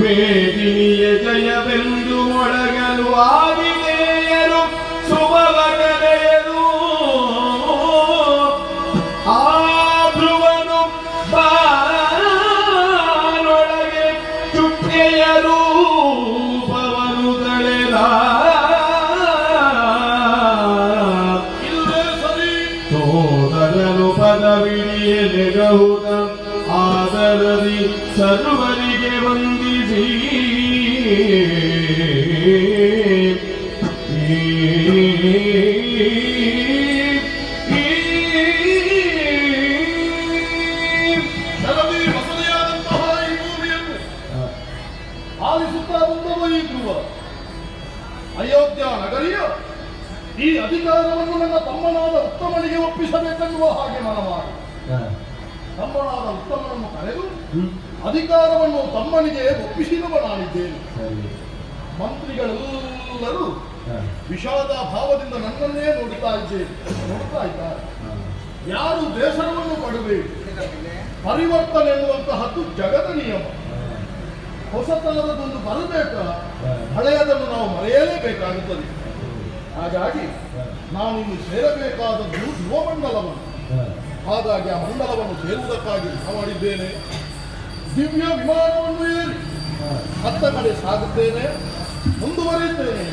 ಮೇದಿನಿಯ ಜಯವೆಂದು ಮೊಳಗಲು ಆಗಿದೆಯರು ಸುಭವ ಕರೆಯಲು ಆ ಧ್ರುವನು ಬಾನೊಳಗೆ ಚುಕ್ಕೆಯ ರೂಪವನು ತಳೆದ ಸೋದರನು ಪದವಿಡಿಯಲೆಗಹುದ ಆದರದಿ ಸರ್ವರಿಗೆ ವಂದಿಸಿ ಹೊಸದೆಯಾದಂತಹ ಈ ಭೂಮಿಯನ್ನು ಆಲಿಸುತ್ತಾ ಬಂದವ ಈ ಧ್ರುವ ಅಯೋಧ್ಯ ನಗರಿಯ ಈ ಅಧಿಕಾರವನ್ನು ನನ್ನ ತಮ್ಮನಾದ ಉತ್ತಮನಿಗೆ ಒಪ್ಪಿಸಬೇಕೆನ್ನುವ ಹಾಗೆ ಮನಮಾಡಿ ತಮ್ಮನಾದ ಉತ್ತಮನನ್ನು ಕರೆದು ಅಧಿಕಾರವನ್ನು ತಮ್ಮನಿಗೆ ಒಪ್ಪಿಸಿದವ ನಾನಿದ್ದೇನೆ. ಮಂತ್ರಿಗಳೆಲ್ಲರೂ ವಿಷಾದ ಭಾವದಿಂದ ನನ್ನನ್ನೇ ನೋಡ್ತಾ ಇದ್ದಾರೆ. ಯಾರು ಬೇಸರವನ್ನು ಪಡಬೇಕು. ಪರಿವರ್ತನೆ ಎನ್ನುವಂತಹದ್ದು ಜಗದ ನಿಯಮ. ಹೊಸತನದೊಂದು ಬರಬೇಕ, ಹಳೆಯದನ್ನು ನಾವು ಮರೆಯಲೇಬೇಕಾಗುತ್ತದೆ. ಹಾಗಾಗಿ ನಾನು ಇನ್ನು ಸೇರಬೇಕಾದದ್ದು ಧ್ರುವಮಂಡಲವನ್ನು. ಹಾಗಾಗಿ ಆ ಮಂಡಲವನ್ನು ಸೇರುವುದಕ್ಕಾಗಿ ಮಾಡಿದ್ದೇನೆ. ದಿವ್ಯ ವಿಮಾನವನ್ನು ಏರಿ ಹತ್ತ ಕಡೆ ಸಾಗುತ್ತೇನೆ, ಮುಂದುವರಿಯುತ್ತೇನೆ.